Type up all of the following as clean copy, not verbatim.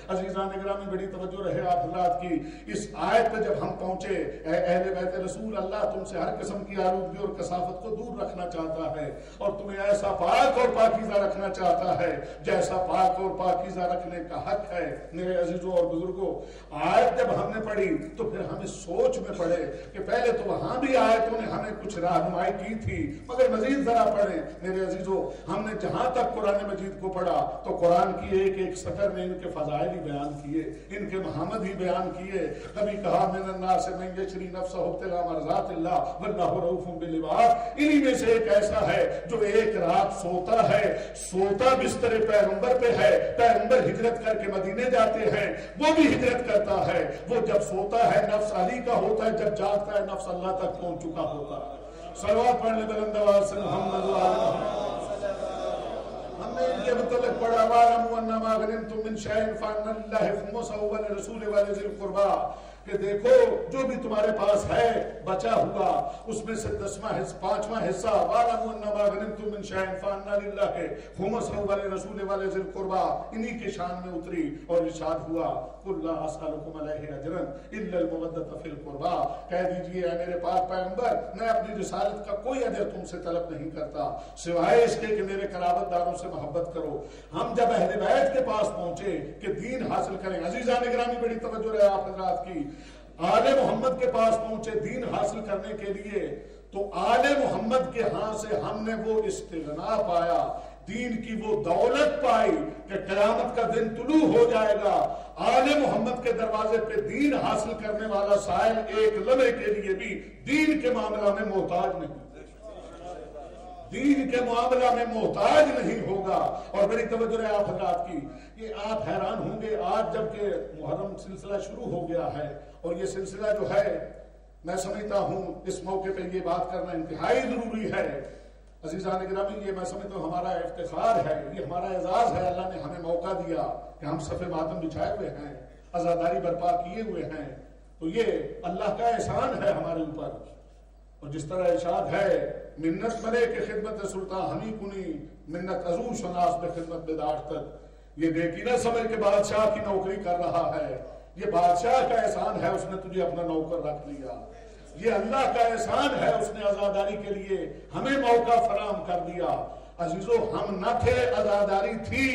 عزیزان گرامی بڑی توجہ رہے آپ حضرات کی، اس آیت پہ جب ہم پہنچے، اے اہل بیت رسول، اللہ تم سے ہر قسم کی آلودگی اور کثافت کو دور رکھنا چاہتا ہے اور تمہیں ایسا پاک اور پاکیزہ رکھنا چاہتا ہے جیسا پاک اور پاکیزہ رکھنے کا حق ہے۔ میرے عزیزوں اور بزرگوں، آیت جب ہم نے پڑھی تو پھر ہمیں سوچ میں پڑے کہ پہلے تو وہاں بھی آیتوں نے ہمیں کچھ رہنمائی کی تھی، مگر مزید ذرا پڑھیں میرے عزیزوں۔ ہم نے جہاں تک قرآن مجید کو پڑھا تو قرآن کی ایک ایک سطر میں ان کے فضائل ہی بیان کیے، ان کے محمد ہی بیان کیے۔ کبھی کہا من الناس من یشری نفسہ ابتغاء مرضات اللہ واللہ رؤوف بالعباد، انہی میں سے ایک ایسا ہے جو ایک رات سوتا ہے، سوتا بستر پیغمبر پہ ہے، پیغمبر ہجرت کر کے مدینے جاتے ہیں، وہ بھی ہجرت کرتا ہے، وہ جب سوتا ہے نفس علی کا ہوتا ہے، جب جاگتا ہے نفس اللہ تک پہنچ چکا ہوتا ہے۔ صلوات پڑھنے بلند آواز سے محمد و آل محمد۔ ہم نے ان کے متعلق پڑھا وَاعْلَمُوا أَنَّمَا غَنِمْتُم مِّن شَيْءٍ فَأَنَّ لِلَّهِ خُمُسَهُ وَلِلرَّسُولِ وَلِذِي الْقُرْبَىٰ، کہ دیکھو جو بھی تمہارے پاس ہے بچا ہوا اس میں سے 5واں حصہ وَاعْلَمُوا أَنَّمَا غَنِمْتُم مِّن شَيْءٍ فَأَنَّ لِلَّهِ خُمُسَهُ وَلِلرَّسُولِ وَلِذِي الْقُرْبَىٰ، انہی کے شان میں اتری اور ارشاد ہوا قُلْ لَا أَسْأَلُكُمْ عَلَيْهِ أَجْرًا إِلَّا الْمَوَدَّةَ فِي الْقُرْبَىٰ، کہہ دیجئے اے میرے پاک پیغمبر، میں اپنی رسالت کا کوئی اجر تم سے طلب نہیں کرتا سوائے اس کے کہ میرے قرابت داروں سے محبت کرو۔ ہم جب اہل بیت کے پاس پہنچے کہ دین حاصل کریں، عزیزان گرامی بڑی توجہ رہے آپ حضرات کی، آل محمد کے پاس پہنچے دین حاصل کرنے کے لیے، تو آل محمد کے ہاں سے ہم نے وہ استغنا پایا، دین کی وہ دولت پائی کہ قیامت کا دن طلوع ہو جائے گا، آل محمد کے دروازے پہ دین حاصل کرنے والا سائل ایک لمحے کے لیے بھی دین کے معاملہ میں محتاج نہیں، دین کے معاملہ میں محتاج نہیں ہوگا۔ اور بڑی توجہ ہے آپ حضرات کی، یہ آپ حیران ہوں گے آج جب کہ محرم سلسلہ شروع ہو گیا ہے، اور یہ سلسلہ جو ہے میں سمجھتا ہوں اس موقع پہ یہ بات کرنا انتہائی ضروری ہے۔ عزیزان گرامی، یہ میں سمجھتا ہوں ہمارا افتخار ہے، یہ ہمارا اعزاز ہے، اللہ نے ہمیں موقع دیا کہ ہم صف ماتم بچھائے ہوئے ہیں، عزاداری برپا کیے ہوئے ہیں، تو یہ اللہ کا احسان ہے ہمارے اوپر۔ اور جس طرح ارشاد ہے منت ملے کے خدمت سلطان ہمی کنی منت عزو شناس بے خدمت بداعت تک، یہ دیکھی نہ سمجھ کے بادشاہ کی نوکری کر رہا ہے، یہ بادشاہ کا احسان ہے اس نے تجھے اپنا نوکر رکھ لیا، یہ اللہ کا احسان ہے اس نے عزاداری کے لیے ہمیں موقع فراہم کر دیا۔ عزیزو ہم نہ تھے، عزاداری تھی،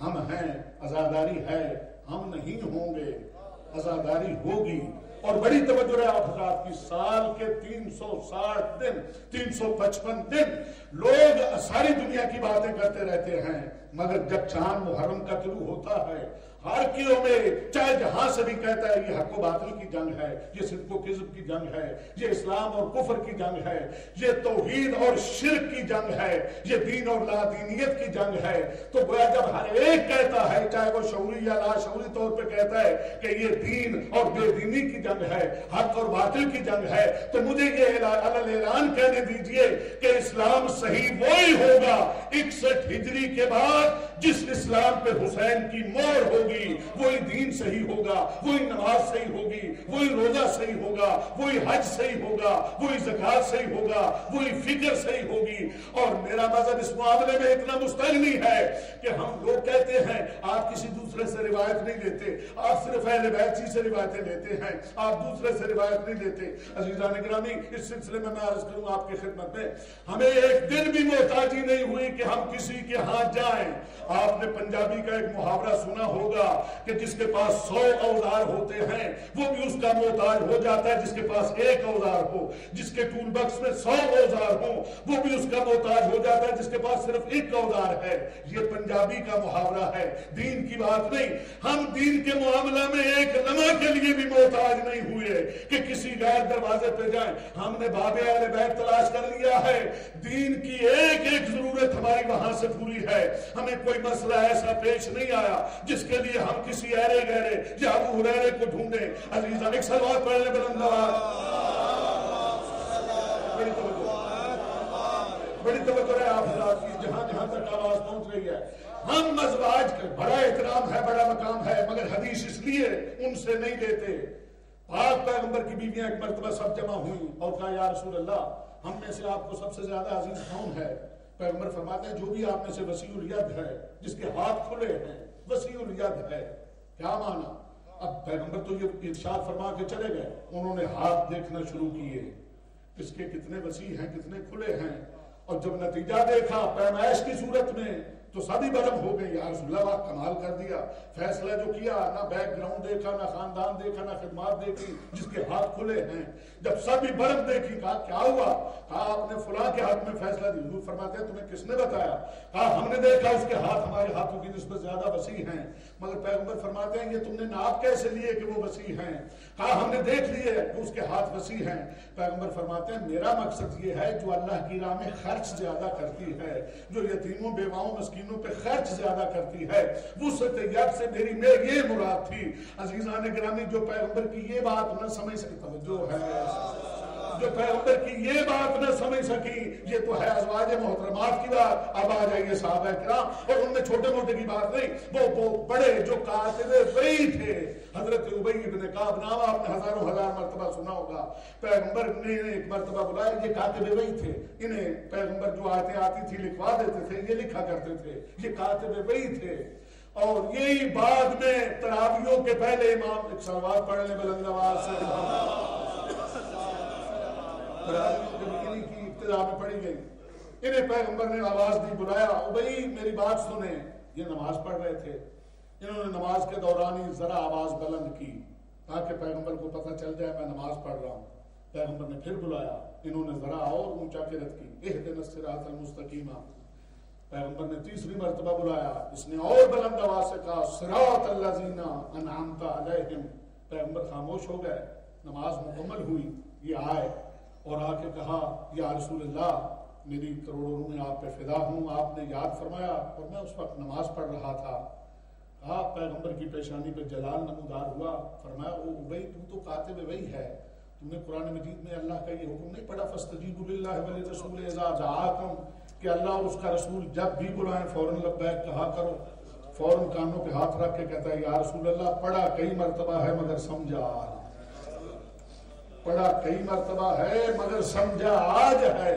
ہم ہیں، عزاداری ہے، ہم نہیں ہوں گے، عزاداری ہوگی۔ اور بڑی توجہ ہے آپ حضرات کی، سال کے 360 دن 355 دن لوگ ساری دنیا کی باتیں کرتے رہتے ہیں، مگر جب چاند محرم کا طلوع ہوتا ہے ہر کلو میں چاہے جہاں سے بھی کہتا ہے یہ حق و باطل کی جنگ ہے، یہ صدق و کذب کی جنگ ہے، یہ اسلام اور کفر کی جنگ ہے، یہ توحید اور شرک کی جنگ ہے، یہ دین اور لا دینیت کی جنگ ہے، تو گویا جب ہر ایک کہتا ہے چاہے وہ شعوری یا لا شعوری طور پہ کہتا ہے کہ یہ دین اور بے دینی کی جنگ ہے، حق اور باطل کی جنگ ہے، تو مجھے یہ اعلان کہنے دیجئے کہ اسلام صحیح وہی ہوگا 61 ہجری کے بعد جس اسلام پہ حسین کی مہر ہوگی، وہی دین صحیح ہوگا، وہی نماز صحیح ہوگی، وہی روزہ صحیح ہوگا، وہی حج صحیح ہوگا، وہی زکوٰۃ صحیح ہوگا، وہی فکر صحیح ہوگی۔ اور میرا مذہب اس معاملے میں اتنا مستغنی ہے کہ ہم لوگ کہتے ہیں آپ کسی دوسرے سے روایت نہیں لیتے، آپ صرف اہل بیت سے روایتیں لیتے ہیں، آپ دوسرے سے روایت نہیں لیتے۔ عزیزان گرامی، اس سلسلے میں عرض کروں آپ کی خدمت میں، ہمیں ایک دن بھی محتاجی نہیں ہوئی کہ ہم کسی کے ہاتھ جائیں۔ آپ نے پنجابی کا ایک محاورہ سنا ہوگا کہ جس کے پاس 100 اوزار ہوتے ہیں وہ بھی اس کا محتاج ہو جاتا ہے جس کے پاس ایک اوزار ہو، جس کے ٹول بکس میں 100 اوزار ہوں وہ بھی اس کا محتاج ہو جاتا ہے جس کے پاس صرف ایک اوزار ہے۔ یہ پنجابی کا محاورہ ہے، دین کی بات نہیں۔ ہم دین کے معاملہ میں ایک لمحہ کے لیے بھی محتاج نہیں ہوئے کہ کسی غیر دروازے پہ جائیں۔ ہم نے باب اہل بیت تلاش کر لیا ہے، دین کی ایک ایک ضرورت ہماری وہاں سے پوری ہے، ہمیں کوئی مسئلہ ایسا پیش نہیں آیا جس کے لیے ہم کسی ایرے گہرے یا ابو ہریرے کو ڈھونڈیں۔ عزیزان ایک صلوات پڑھ لیں بلند آواز۔ بڑی توجہ ہے آپ حضرات کی، جہاں جہاں تک آواز پہنچ رہی ہے۔ ہم ازواج کا بڑا احترام ہے، بڑا مقام ہے، مگر حدیث اس لیے ان سے نہیں لیتے۔ پاک پیغمبر کی بیویاں ایک مرتبہ سب جمع ہوئی اور کہا یا رسول اللہ، ہم میں سے آپ کو سب سے زیادہ عزیز کون ہے؟ پیغمبر فرماتے ہیں جو بھی آپ میں سے وسیع الید ہے، جس کے ہاتھ کھلے ہیں، وسیع الید ہے۔ کیا مانا؟ اب پیغمبر تو یہ ارشاد فرما کے چلے گئے، انہوں نے ہاتھ دیکھنا شروع کیے، اس کے کتنے وسیع ہیں کتنے کھلے ہیں، اور جب نتیجہ دیکھا پیمائش کی صورت میں تو سبھی برہم ہو گئے، یا رسول اللہ آپ کمال کر دیا، فیصلہ جو کیا، نہ بیک گراؤنڈ دیکھا، نہ خاندان دیکھا، نہ خدمات دیکھی، جس کے ہاتھ کھلے ہیں۔ جب سبھی برہم دیکھی، کہا کیا ہوا؟ کہا آپ نے فلاں کے حق میں فیصلہ دی۔ حضور فرماتے ہیں تمہیں کس نے بتایا؟ کہا ہم نے دیکھا اس کے ہاتھ ہمارے ہاتھوں کی نسبت زیادہ وسیع ہیں، مگر پیغمبر فرماتے ہیں یہ تم نے ناپ کیسے لیے کہ وہ وسیع ہیں؟ کہا ہم نے دیکھ لیے کہ اس کے ہاتھ وسیع ہیں۔ پیغمبر فرماتے ہیں میرا مقصد یہ ہے جو اللہ کی راہ میں خرچ زیادہ کرتی ہے، جو یتیموں بیواؤں مسکینوں پہ خرچ زیادہ کرتی ہے، وسعت ید سے میری میں یہ مراد تھی۔ عزیزان گرامی، جو پیغمبر کی یہ بات نہ سمجھ سکی، توجہ ہے، جو پیغمبر کی یہ بات نہ سمجھ سکی، یہ تو ہے ازواج محترمات کی بات۔ اب آ جائیے صحابہ کرام، اور ان میں چھوٹے موٹے کی بات نہیں، وہ بڑے جو کاتب وحی تھے، حضرت ابی بن کعب، نام آپ نے ہزاروں ہزار مرتبہ سنا ہوگا۔ پیغمبر نے ایک مرتبہ بلایا، یہ کاتب وحی تھے، انہیں پیغمبر جو آیتیں آتی تھی لکھوا دیتے تھے، یہ لکھا کرتے تھے، یہ کاتب وحی تھے۔ اور یہی بعد میں تراویحوں کے پہلے امام ایک صلوات پڑھ لیں بلند آواز سے، تراویح کی ابتدا میں پڑھی گئی، انہیں پیغمبر نے آواز دی، بلایا، ابی میری بات سنیں۔ یہ نماز پڑھ رہے تھے، انہوں نے نماز کے دوران ہی ذرا آواز بلند کی تاکہ پیغمبر کو پتہ چل جائے میں نماز پڑھ رہا ہوں۔ پیغمبر نے پھر بلایا، انہوں نے ذرا اور اونچا قرأت کی، اہدنا الصراط المستقیم۔ پیغمبر نے تیسری مرتبہ بلایا، اس نے اور بلند آواز سے کہا صراط الذین انعمت علیہم۔ پیغمبر خاموش ہو گئے، نماز مکمل ہوئی، یہ آئے اور آ کے کہا یا رسول اللہ میری کروڑوں میں آپ پہ فدا ہوں، آپ نے یاد فرمایا اور میں اس وقت نماز پڑھ رہا تھا۔ کہا پیغمبر کی پیشانی پہ جلال نمودار ہوا، فرمایا او ابی تو کاتب وحی ہے، تم نے قرآن مجید میں اللہ کا یہ حکم نہیں پڑھا فاستجیبوا للہ وللرسول اذا دعاکم، کہ اللہ اور اس کا رسول جب بھی بلائیں فوراً لبیک کہا کرو۔ فوراً کانوں پہ ہاتھ رکھ کے کہتا ہے یا رسول اللہ پڑھا کئی مرتبہ ہے مگر سمجھا، پڑھا کئی مرتبہ ہے مگر سمجھا آج ہے۔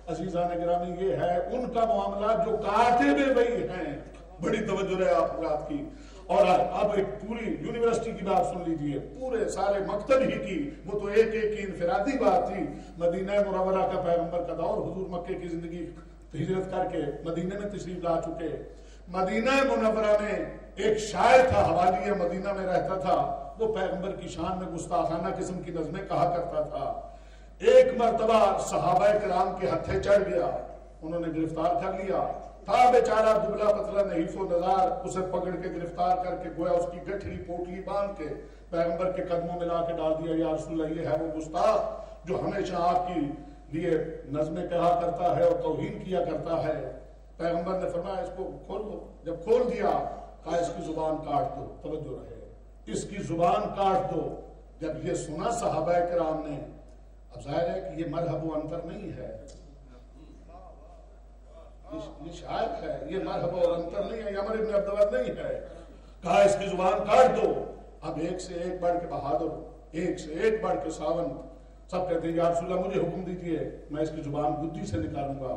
عزیزان گرامی، یہ ہے ان کا معاملہ جو کاتب وحی ہیں۔ بڑی توجہ ہے آپ رات کی۔ اور اب ایک پوری یونیورسٹی کی بات سن لیجئے، پورے سارے مکتب ہی کی، وہ تو ایک ایک کی انفرادی بات تھی۔ مدینہ منورہ کا پیغمبر کا دور، حضور مکے کی زندگی ہجرت کر کے مدینہ میں تشریف لا چکے۔ مدینہ منورہ میں ایک شاعر تھا، حوالی مدینہ میں رہتا تھا، وہ پیغمبر کی شان میں گستاخانہ قسم کی نظمیں کہا کرتا تھا۔ ایک مرتبہ صحابہ کرام کے ہتھے چڑھ گیا، انہوں نے گرفتار کر لیا، تھا بیچارہ دبلا پتلا نحیف و نزار، اسے پکڑ کے گرفتار کر کے گویا اس کی گٹھڑی پوٹلی باندھ کے پیغمبر کے قدموں میں لا کے ڈال دیا، یا رسول اللہ یہ ہے وہ گستاخ جو ہمیشہ آپ کی لیے نظمیں کہا کرتا ہے اور توہین کیا کرتا ہے۔ پیغمبر نے فرمایا اس کو کھول دو، جب کھول دیا کہا اس کی زبان کاٹ دو، توجہ رہے، اس کی زبان کاٹ دو۔ جب یہ سنا صحابہ کرام نے، اب ظاہر ہے کہ یہ مرحب و انتر نہیں ہے، یہ شاعر ہے، یہ مرحبا اور انتر نہیں ہے، یہ عمر ابن عبداللہ نہیں ہے۔ کہا اس کی زبان کاٹ دو۔ اب ایک سے ایک بڑھ کے بہادر، ایک سے ایک بڑھ کے ساون، سب کہتے ہیں یا رسول اللہ مجھے حکم دیجئے میں اس کی زبان گدی سے نکالوں گا،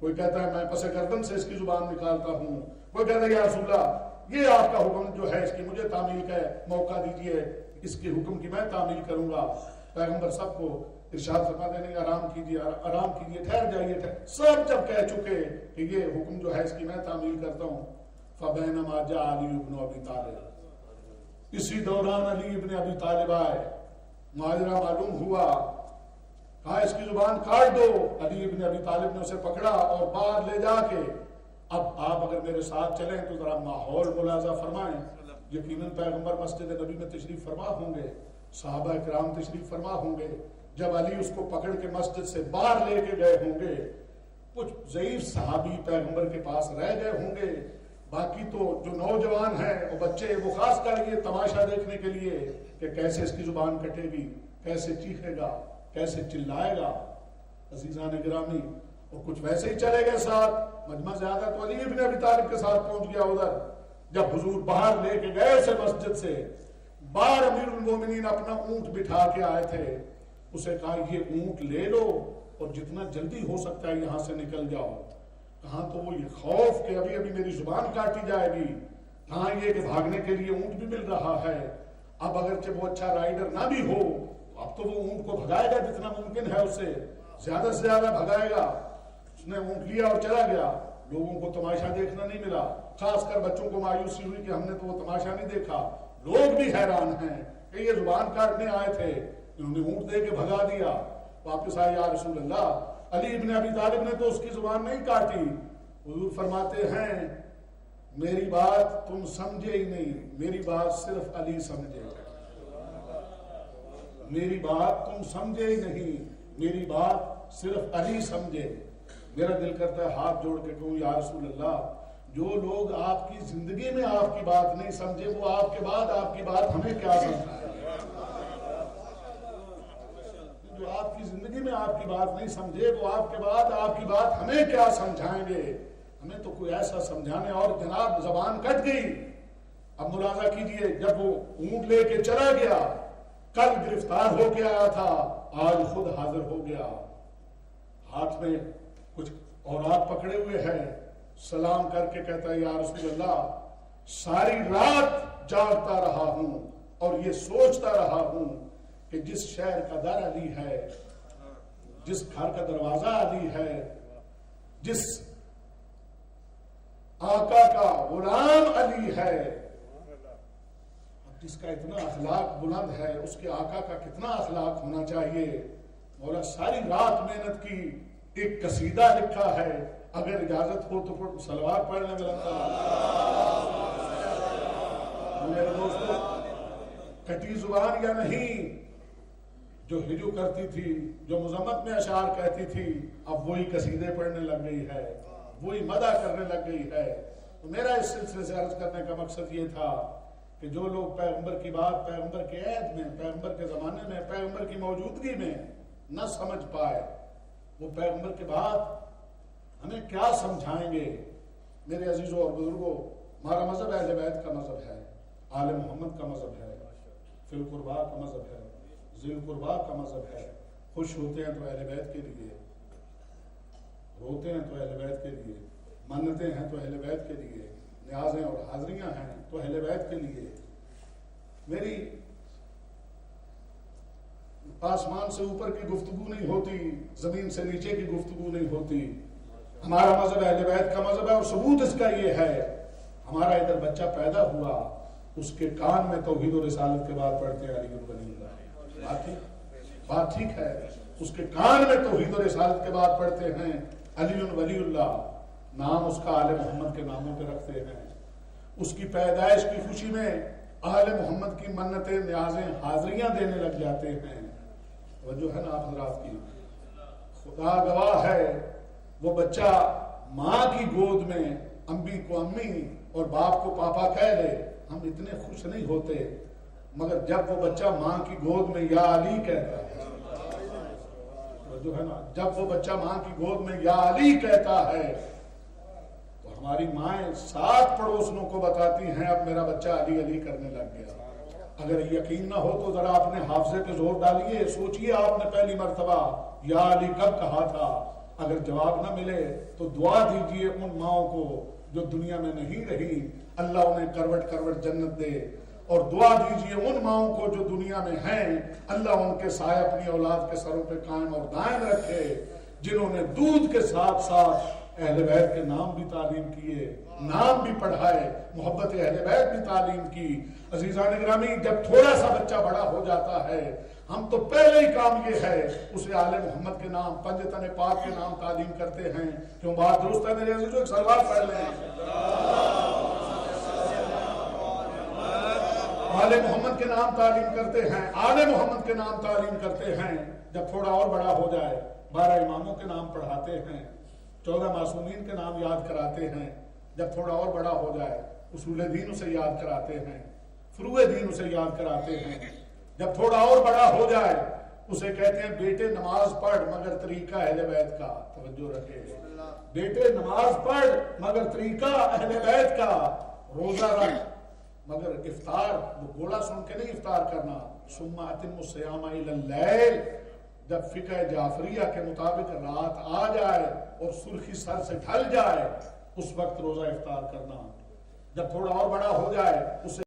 کوئی کہتا ہے میں پس گردن سے اس کی زبان نکالتا ہوں، کوئی کہتا ہے یا رسول اللہ یہ آپ کا حکم جو ہے اس کی مجھے تعمیل کا موقع دیجئے، اس کے حکم کی میں تعمیل کروں گا۔ پیغمبر سب کو ارشاد فرما دینے آرام کیجیے، آرام کیجیے، ٹھہر جائیے، سب جب کہہ چکے کہ یہ حکم جو ہے اس کی میں تعمیل کرتا ہوں، فبینما جاء علی ابن ابی طالب، اسی دوران علی ابن ابی طالب آئے، ماجرا معلوم ہوا، کہا اس کی زبان کاٹ دو۔ علی ابن ابی طالب نے اسے پکڑا اور باہر لے جا کے، اب آپ اگر میرے ساتھ چلیں تو ذرا ماحول ملاحظہ فرمائیں۔ یقیناً پیغمبر مسجد نبی میں تشریف فرما ہوں گے، صحابہ کرام تشریف فرما ہوں گے، جب علی اس کو پکڑ کے مسجد سے باہر لے کے گئے ہوں گے، کچھ ضعیف صحابی پیغمبر کے پاس رہ گئے ہوں گے، باقی تو جو نوجوان ہیں وہ بچے، وہ خاص کر یہ تماشا دیکھنے کے لیے کہ کیسے اس کی زبان کٹے گی، کیسے چیخے گا، کیسے چلائے گا۔ عزیزان گرامی، اور کچھ ویسے ہی چلے گئے ساتھ، مجمع زیادہ تو علی ابن ابی طالب کے ساتھ پہنچ گیا ادھر۔ جب حضور باہر لے کے گئے اسے مسجد سے باہر، امیر المومنین اپنا اونٹ بٹھا کے آئے تھے، اسے کہا یہ اونٹ لے لو اور جتنا جلدی ہو سکتا ہے یہاں سے نکل جاؤ۔ کہاں تو وہ یہ خوف کہ ابھی ابھی میری زبان کاٹی جائے گی، کہاں یہ کہ بھاگنے کے لیے اونٹ بھی مل رہا ہے. اب اگرچہ وہ اچھا رائڈر نہ بھی ہو اب تو وہ اونٹ کو بھگائے گا جتنا ممکن ہے، اسے زیادہ سے زیادہ بھگائے گا. اس نے اونٹ لیا اور چلا گیا. لوگوں کو تماشا دیکھنا نہیں ملا، خاص کر بچوں کو مایوسی ہوئی کہ ہم نے تو وہ تماشا نہیں دیکھا. لوگ بھی حیران ہیں کہ یہ زبان کاٹنے آئے تھے، انہوں نے اونٹ دے کے بھگا دیا. واپس آئے، یا رسول اللہ، علی ابن ابی طالب نے تو اس کی زبان نہیں کاٹی. حضور فرماتے ہیں میری بات تم سمجھے ہی نہیں، میری بات صرف علی سمجھے. میری بات تم سمجھے ہی نہیں، میری بات صرف علی سمجھے. میرا دل کرتا ہے ہاتھ جوڑ کے کہوں یا رسول اللہ، جو لوگ آپ کی زندگی میں آپ کی بات نہیں سمجھے وہ آپ کے بعد آپ کی بات ہمیں کیا سمجھائیں گے؟ جو آپ کی زندگی میں آپ کی بات نہیں سمجھے وہ آپ کے بعد آپ کی بات ہمیں کیا سمجھائیں گے؟ ہمیں تو کوئی ایسا سمجھانے. اور جناب زبان کٹ گئی. اب ملاحظہ کیجئے، جب وہ اونٹ لے کے چلا گیا، کل گرفتار ہو کے آیا تھا، آج خود حاضر ہو گیا، ہاتھ میں کچھ اورات پکڑے ہوئے ہیں. سلام کر کے کہتا ہے یا رسول اللہ، ساری رات جاگتا رہا ہوں اور یہ سوچتا رہا ہوں کہ جس شہر کا در علی ہے، جس گھر کا دروازہ علی ہے، جس آقا کا غلام علی ہے، جس کا اتنا اخلاق بلند ہے، اس کے آقا کا کتنا اخلاق ہونا چاہیے. مولا ساری رات محنت کی، ایک قصیدہ لکھا ہے. اگر اجازت ہو تو پھر سلوات پڑھنے میں لگتا ہے. میرے دوستو، کٹی زبان یا نہیں، جو ہجو کرتی تھی، جو مذمت میں اشعار کہتی تھی، اب وہی قصیدے پڑھنے لگ گئی ہے، وہی مدح کرنے لگ گئی ہے. تو میرا اس سلسلے سے عرض کرنے کا مقصد یہ تھا کہ جو لوگ پیغمبر کی بات پیغمبر کے عہد میں، پیغمبر کے زمانے میں، پیغمبر کی موجودگی میں نہ سمجھ پائے، وہ پیغمبر کے بعد ہمیں کیا سمجھائیں گے؟ میرے عزیزوں اور بزرگوں، ہمارا مذہب اہل بیت کا مذہب ہے، آل محمد کا مذہب ہے، فی القربا کا مذہب ہے، ذی القربا کا مذہب ہے. خوش ہوتے ہیں تو اہل بیت کے لیے، روتے ہیں تو اہل بیت کے لیے، منتیں ہیں تو اہل بیت کے لیے، نیازیں اور حاضریاں ہیں تو اہل بیت کے لیے. میری آسمان سے اوپر کی گفتگو نہیں ہوتی، زمین سے نیچے کی گفتگو نہیں ہوتی. ہمارا مذہب اہل بیت کا مذہب ہے، اور ثبوت اس کا یہ ہے، ہمارا ادھر بچہ پیدا ہوا، اس کے کان میں توحید و رسالت کے بعد پڑھتے ہیں علی ولی اللہ. بات ٹھیک ہے، اس کے کان میں توحید و رسالت کے بعد پڑھتے ہیں علی ولی اللہ. نام اس کا آل محمد کے ناموں پہ رکھتے ہیں. اس کی پیدائش کی خوشی میں آل محمد کی منتیں، نیازیں، حاضریاں دینے لگ جاتے ہیں. جو ہے نا آپ حضرات کی، خدا گواہ ہے، وہ بچہ ماں کی گود میں امی کو امی اور باپ کو پاپا کہہ لے، ہم اتنے خوش نہیں ہوتے. مگر جب وہ بچہ ماں کی گود میں یا علی کہتا ہے، جو ہے نا، جب وہ بچہ ماں کی گود میں یا علی کہتا ہے تو ہماری مائیں 7 پڑوسنوں کو بتاتی ہیں اب میرا بچہ علی علی کرنے لگ گیا. اگر یقین نہ ہو تو ذرا اپنے حافظے پہ زور ڈالیے، سوچئے آپ نے پہلی مرتبہ یا علی کب کہا تھا. اگر جواب نہ ملے تو دعا دیجئے ان ماؤں کو جو دنیا میں نہیں رہی، اللہ انہیں کروٹ کروٹ جنت دے. اور دعا دیجئے ان ماؤں کو جو دنیا میں ہیں، اللہ ان کے سائے اپنی اولاد کے سروں پہ قائم اور دائم رکھے، جنہوں نے دودھ کے ساتھ ساتھ اہل بیت کے نام بھی تعلیم کیے، نام بھی پڑھائے، محبت اہل بیت بھی تعلیم کی. عزیزان گرامی، جب تھوڑا سا بچہ بڑا ہو جاتا ہے، ہم تو پہلے ہی کام یہ ہے اسے آل محمد کے نام، پنجتن پاک کے نام تعلیم کرتے ہیں. کیوں بات درست ہے میرے عزیزوں؟ ایک سلوات پڑھ لیں. آل محمد کے نام تعلیم کرتے ہیں، آل محمد کے نام تعلیم کرتے ہیں. جب تھوڑا اور بڑا ہو جائے، 12 اماموں کے نام پڑھاتے ہیں، 14 معصومین کے نام یاد کراتے ہیں. جب تھوڑا اور بڑا ہو جائے، اصول دین اسے یاد کراتے ہیں، فروع دین اسے یاد کراتے ہیں. جب تھوڑا اور بڑا ہو جائے، اسے کہتے ہیں بیٹے نماز پڑھ مگر طریقہ اہل بیت کا. توجہ رکھے، بیٹے نماز پڑھ مگر طریقہ اہل بیت کا. روزہ رکھ مگر افطار، وہ گوڑا سن کے نہیں افطار کرنا. ثم اتم الصیام الی اللیل، جب فقہ جعفریہ کے مطابق رات آ جائے اور سرخی سر سے ڈھل جائے، اس وقت روزہ افطار کرنا. جب تھوڑا اور بڑا ہو جائے اس سے